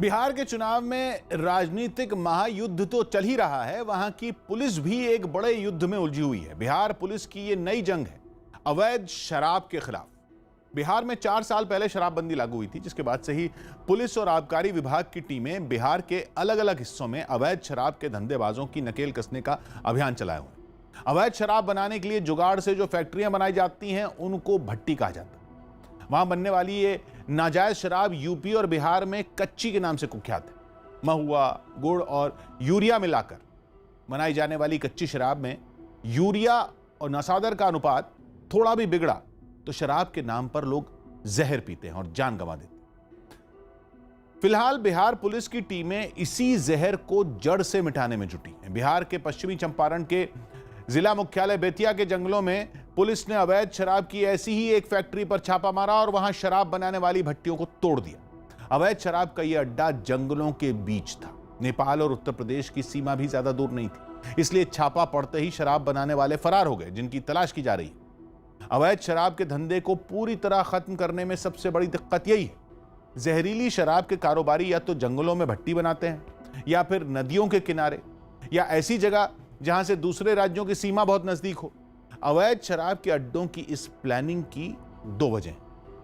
बिहार के चुनाव में राजनीतिक महायुद्ध तो चल ही रहा है, वहां की पुलिस भी एक बड़े युद्ध में उलझी हुई है। बिहार पुलिस की ये नई जंग है अवैध शराब के खिलाफ। बिहार में 4 साल पहले शराबबंदी लागू हुई थी, जिसके बाद से ही पुलिस और आबकारी विभाग की टीमें बिहार के अलग अलग हिस्सों में अवैध शराब के धंधेबाजों की नकेल कसने का अभियान चलाए हुए हैं। अवैध शराब बनाने के लिए जुगाड़ से जो फैक्ट्रियां बनाई जाती हैं, उनको भट्टी कहा जाता है। वहां बनने वाली ये नाजायज शराब यूपी और बिहार में कच्ची के नाम से कुख्यात है। महुआ, गुड़ और यूरिया मिलाकर बनाई जाने वाली कच्ची शराब में यूरिया और नशादर का अनुपात थोड़ा भी बिगड़ा तो शराब के नाम पर लोग जहर पीते हैं और जान गंवा देते हैं। फिलहाल बिहार पुलिस की टीमें इसी जहर को जड़ से मिटाने में जुटी हैं। बिहार के पश्चिमी चंपारण के जिला मुख्यालय बेतिया के जंगलों में पुलिस ने अवैध शराब की ऐसी ही एक फैक्ट्री पर छापा मारा और वहां शराब बनाने वाली भट्टियों को तोड़ दिया। अवैध शराब का यह अड्डा जंगलों के बीच था। नेपाल और उत्तर प्रदेश की सीमा भी ज्यादा दूर नहीं थी, इसलिए छापा पड़ते ही शराब बनाने वाले फरार हो गए, जिनकी तलाश की जा रही है। अवैध शराब के धंधे को पूरी तरह खत्म करने में सबसे बड़ी दिक्कत यही है। जहरीली शराब के कारोबारी या तो जंगलों में भट्टी बनाते हैं या फिर नदियों के किनारे या ऐसी जगह जहां से दूसरे राज्यों की सीमा बहुत नजदीक हो। अवैध शराब के अड्डों की इस प्लानिंग की 2 वजह।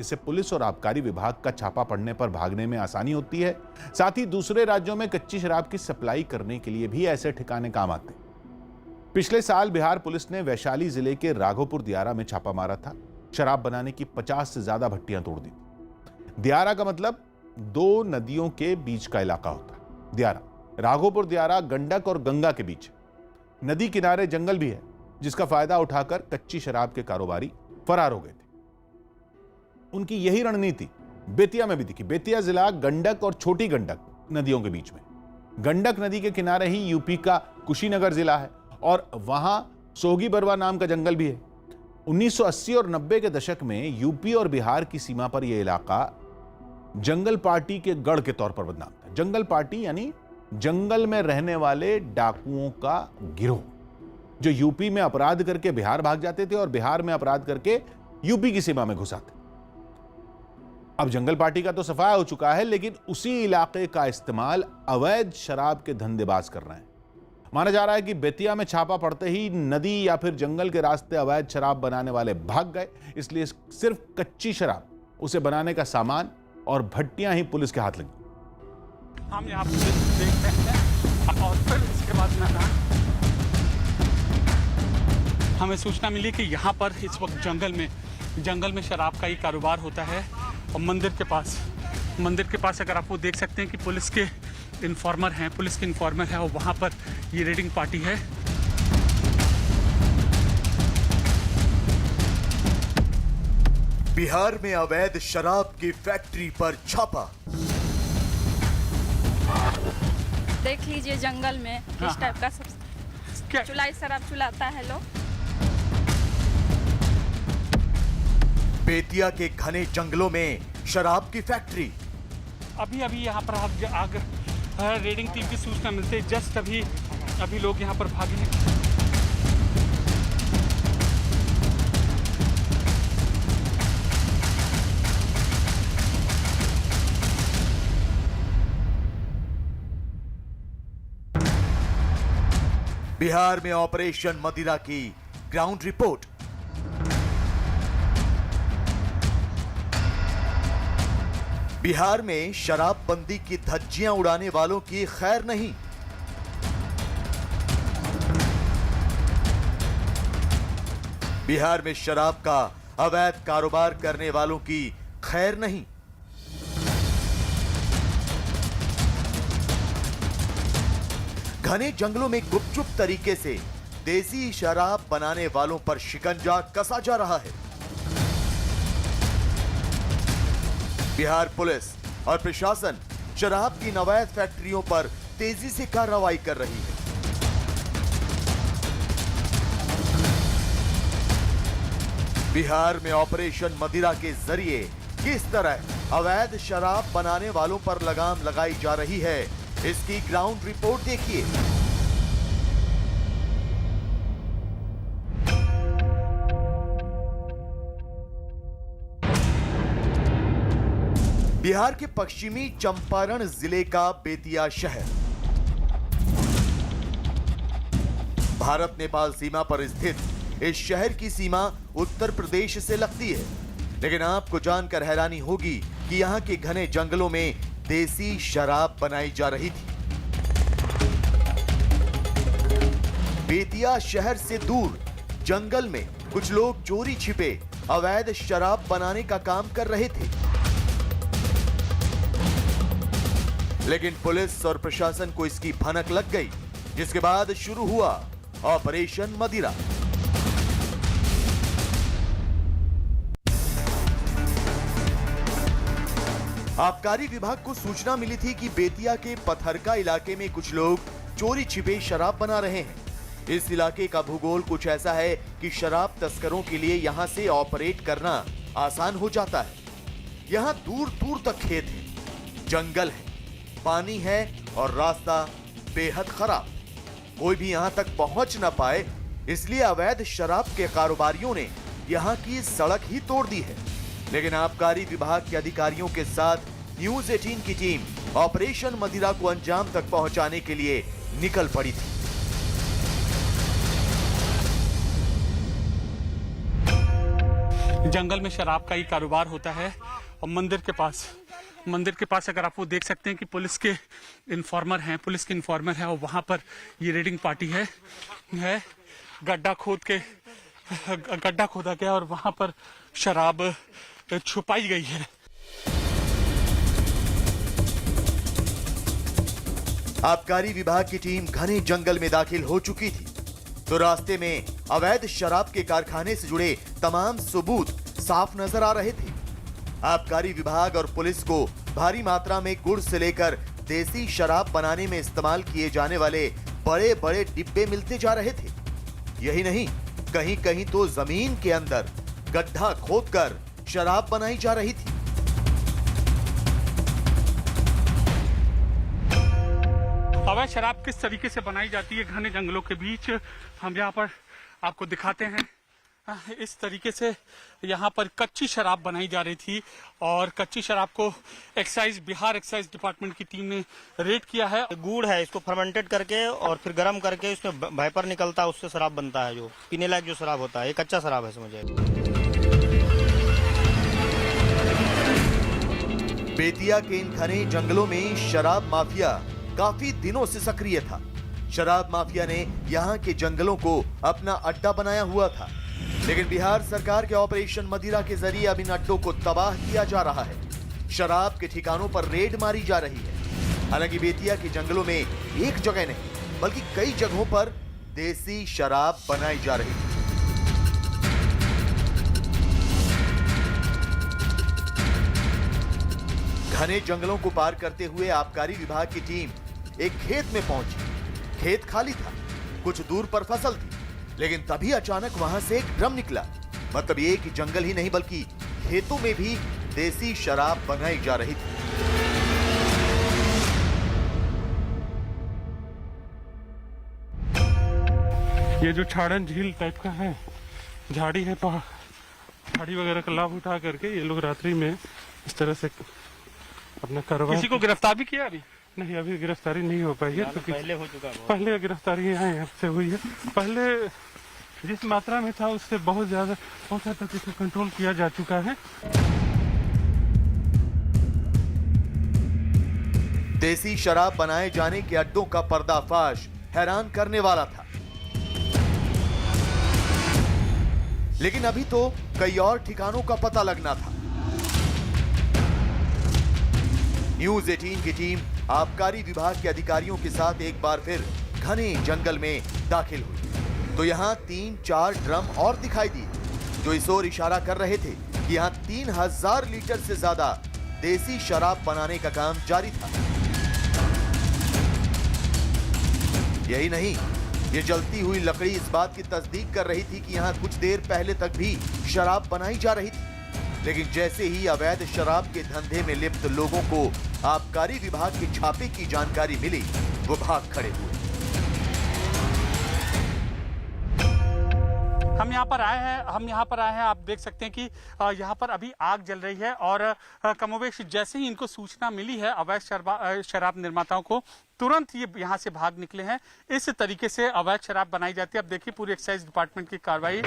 इससे पुलिस और आबकारी विभाग का छापा पड़ने पर भागने में आसानी होती है, साथ ही दूसरे राज्यों में कच्ची शराब की सप्लाई करने के लिए भी ऐसे ठिकाने काम आते हैं। पिछले साल बिहार पुलिस ने वैशाली जिले के राघोपुर दियारा में छापा मारा था। शराब बनाने की 50 से ज्यादा भट्टियां तोड़ दी। दियारा का मतलब 2 नदियों के बीच का इलाका होता है। दियारा, राघोपुर दियारा गंडक और गंगा के बीच नदी किनारे जंगल भी है, जिसका फायदा उठाकर कच्ची शराब के कारोबारी फरार हो गए थे। उनकी यही रणनीति बेतिया में भी दिखी। बेतिया जिला गंडक और छोटी गंडक नदियों के बीच में, गंडक नदी के किनारे ही यूपी का कुशीनगर जिला है और वहां सोगी बरवा नाम का जंगल भी है। 1980 और 90 के दशक में यूपी और बिहार की सीमा पर यह इलाका जंगल पार्टी के गढ़ के तौर पर बदनाम था। जंगल पार्टी यानी जंगल में रहने वाले डाकुओं का गिरोह, जो यूपी में अपराध करके बिहार भाग जाते थे और बिहार में अपराध करके यूपी की सीमा में घुस आते। अब जंगल पार्टी का तो सफाया हो चुका है, लेकिन उसी इलाके का इस्तेमाल अवैध शराब के धंधेबाज कर रहे हैं। माना जा रहा है कि बेतिया में छापा पड़ते ही नदी या फिर जंगल के रास्ते अवैध शराब बनाने वाले भाग गए, इसलिए सिर्फ कच्ची शराब, उसे बनाने का सामान और भट्टियां ही पुलिस के हाथ लगी। हम यहाँ पे देखते हैं और फिर इसके बाद हमें सूचना मिली कि यहाँ पर इस वक्त जंगल में शराब का ही कारोबार होता है। और मंदिर के पास अगर आप वो देख सकते हैं कि पुलिस के इन्फॉर्मर हैं और वहाँ पर ये रेडिंग पार्टी है। बिहार में अवैध शराब की फैक्ट्री पर छापा। देख लीजिए जंगल में इस टाइप का सब चुलाई शराब चुलाता है लोग। बेतिया के घने जंगलों में शराब की फैक्ट्री। अभी यहाँ पर आग रेडिंग टीम की सूचना मिलते ही जस्ट अभी लोग यहाँ पर भागे हैं। बिहार में ऑपरेशन मदिरा की ग्राउंड रिपोर्ट। बिहार में शराबबंदी की धज्जियां उड़ाने वालों की खैर नहीं। बिहार में शराब का अवैध कारोबार करने वालों की खैर नहीं। घने जंगलों में गुपचुप तरीके से देसी शराब बनाने वालों पर शिकंजा कसा जा रहा है। बिहार पुलिस और प्रशासन शराब की अवैध फैक्ट्रियों पर तेजी से कार्रवाई कर रही है। बिहार में ऑपरेशन मदिरा के जरिए किस तरह अवैध शराब बनाने वालों पर लगाम लगाई जा रही है, इसकी ग्राउंड रिपोर्ट देखिए। बिहार के पश्चिमी चंपारण जिले का बेतिया शहर भारत नेपाल सीमा पर स्थित इस शहर की सीमा उत्तर प्रदेश से लगती है। लेकिन आपको जानकर हैरानी होगी कि यहाँ के घने जंगलों में देसी शराब बनाई जा रही थी। बेतिया शहर से दूर जंगल में कुछ लोग चोरी छिपे अवैध शराब बनाने का काम कर रहे थे। लेकिन पुलिस और प्रशासन को इसकी भनक लग गई, जिसके बाद शुरू हुआ ऑपरेशन मदिरा। आबकारी विभाग को सूचना मिली थी कि बेतिया के पथरका इलाके में कुछ लोग चोरी छिपे शराब बना रहे हैं। इस इलाके का भूगोल कुछ ऐसा है कि शराब तस्करों के लिए यहां से ऑपरेट करना आसान हो जाता है। यहां दूर दूर तक खेत है, जंगल है, पानी है और रास्ता बेहद खराब। कोई भी यहां तक पहुंच ना पाए, इसलिए अवैध शराब के कारोबारियों ने यहां की सड़क ही तोड़ दी है। लेकिन आबकारी विभाग के अधिकारियों के साथ न्यूज 18 की टीम ऑपरेशन मदिरा को अंजाम तक पहुंचाने के लिए निकल पड़ी थी। जंगल में शराब का ही कारोबार होता है और मंदिर के पास अगर आप वो देख सकते हैं कि पुलिस के इन्फॉर्मर हैं और वहां पर ये रेडिंग पार्टी है गड्ढा खोदा गया और वहां पर शराब छुपाई गई है। आबकारी विभाग की टीम घने जंगल में दाखिल हो चुकी थी, तो रास्ते में अवैध शराब के कारखाने से जुड़े तमाम सबूत साफ नजर आ रहे थे। आबकारी विभाग और पुलिस को भारी मात्रा में गुड़ से लेकर देसी शराब बनाने में इस्तेमाल किए जाने वाले बड़े बड़े डिब्बे मिलते जा रहे थे। यही नहीं, कहीं कहीं तो जमीन के अंदर गड्ढा खोदकर शराब बनाई जा रही थी। अवैध शराब किस तरीके से बनाई जाती है घने जंगलों के बीच, हम यहाँ पर आपको दिखाते हैं। इस तरीके से यहाँ पर कच्ची शराब बनाई जा रही थी और कच्ची शराब को बिहार एक्साइज डिपार्टमेंट की टीम ने रेड किया है। गुड़ है, इसको फर्मेंटेड करके और फिर गर्म करके उसमें वाइपर निकलता है, उससे शराब बनता है, जो पीने लायक जो शराब होता है। ये कच्चा शराब है, समझिए। बेतिया के इन घने जंगलों में शराब माफिया काफी दिनों से सक्रिय था। शराब माफिया ने यहाँ के जंगलों को अपना अड्डा बनाया हुआ था। लेकिन बिहार सरकार के ऑपरेशन मदिरा के जरिए अब इन अड्डों को तबाह किया जा रहा है। शराब के ठिकानों पर रेड मारी जा रही है। हालांकि बेतिया के जंगलों में एक जगह नहीं बल्कि कई जगहों पर देसी शराब बनाई जा रही है। घने जंगलों को पार करते हुए आबकारी विभाग की टीम एक खेत में पहुंची। खेत खाली था, कुछ दूर पर फसल थी, लेकिन तभी अचानक वहां से एक ड्रम निकला। मतलब ये कि जंगल ही नहीं बल्कि खेतों में भी देसी शराब बनाई जा रही थी। ये जो छाड़न झील टाइप का है, झाड़ी है, पहाड़ी वगैरह का लाभ उठा करके ये लोग रात्रि में इस तरह से अपना कारोबार। किसी को गिरफ्तार भी किया? अभी नहीं, अभी गिरफ्तारी नहीं हो पाई है, क्योंकि पहले हो चुका है। पहले गिरफ्तारी यहाँ से हुई है। पहले जिस मात्रा में था उससे बहुत ज्यादा हद तक इसको कंट्रोल किया जा चुका है। देसी शराब बनाए जाने के अड्डों का पर्दाफाश हैरान करने वाला था। लेकिन अभी तो कई और ठिकानों का पता लगना था। न्यूज 18 की टीम आबकारी विभाग के अधिकारियों के साथ एक बार फिर घने जंगल में दाखिल हुई, तो यहाँ 3-4 ड्रम और दिखाई दिए, जो इस ओर इशारा कर रहे थे कि यहाँ 3000 लीटर से ज्यादा देसी शराब बनाने का काम जारी था। यही नहीं, ये जलती हुई लकड़ी इस बात की तस्दीक कर रही थी कि यहाँ कुछ देर पहले तक भी शराब बनाई जा रही थी। लेकिन जैसे ही अवैध शराब के धंधे में लिप्त लोगों को आबकारी विभाग के छापे की जानकारी मिली, वो भाग खड़े हुए। हम यहाँ पर आए हैं, आप देख सकते हैं कि यहाँ पर अभी आग जल रही है और कमोवेश जैसे ही इनको सूचना मिली है अवैध शराब निर्माताओं को, तुरंत ये यहाँ से भाग निकले हैं। इस तरीके से अवैध शराब बनाई जाती है। अब देखिए पूरी एक्साइज डिपार्टमेंट की कार्रवाई।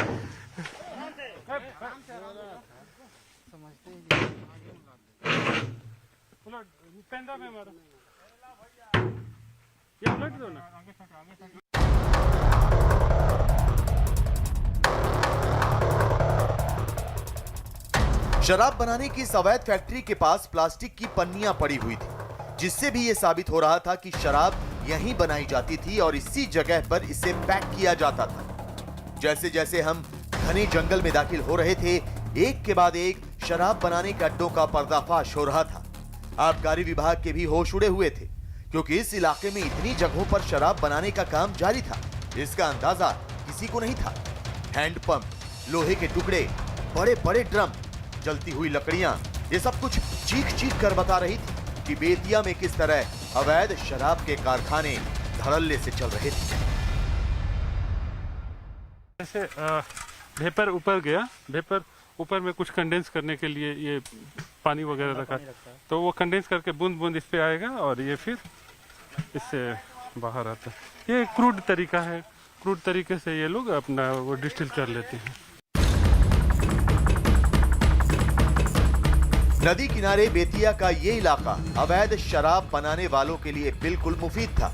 शराब बनाने की इस अवैध फैक्ट्री के पास प्लास्टिक की पन्नियां पड़ी हुई थी, जिससे भी यह साबित हो रहा था कि शराब यहीं बनाई जाती थी और इसी जगह पर इसे पैक किया जाता था। जैसे जैसे हम घने जंगल में दाखिल हो रहे थे, एक के बाद एक शराब बनाने के अड्डों का पर्दाफाश हो रहा था। आबकारी विभाग के भी होश उड़े हुए थे, क्योंकि इस इलाके में इतनी जगहों पर शराब बनाने का काम जारी था, इसका अंदाजा किसी को नहीं था। हैंडपंप, लोहे के टुकड़े, बड़े बड़े ड्रम, जलती हुई लकड़ियां, ये सब कुछ चीख चीख कर बता रही थी कि बेतिया में किस तरह अवैध शराब के कारखाने धड़ल्ले से चल रहे थे। जैसे वेपर ऊपर गया, वेपर ऊपर में कुछ कंडेंस करने के लिए ये पानी वगैरह रखा, तो वो कंडेंस करके बूंद बूंद इस पे आएगा और ये फिर इससे बाहर आता है। ये क्रूड तरीका है, क्रूड तरीके से ये लोग अपना वो डिस्टिल कर लेते हैं। नदी किनारे बेतिया का ये इलाका अवैध शराब बनाने वालों के लिए बिल्कुल मुफीद था,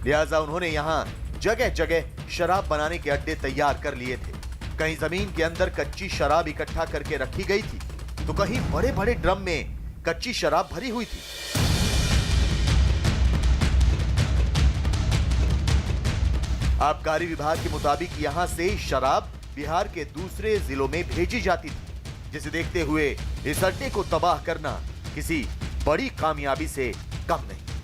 लिहाजा उन्होंने यहाँ जगह जगह शराब बनाने के अड्डे तैयार कर लिए थे। कहीं जमीन के अंदर कच्ची शराब इकट्ठा करके रखी गई थी, तो कहीं बड़े बड़े ड्रम में कच्ची शराब भरी हुई थी। आबकारी विभाग के मुताबिक यहाँ से शराब बिहार के दूसरे जिलों में भेजी जाती थी, जिसे देखते हुए इस अड्डे को तबाह करना किसी बड़ी कामयाबी से कम नहीं।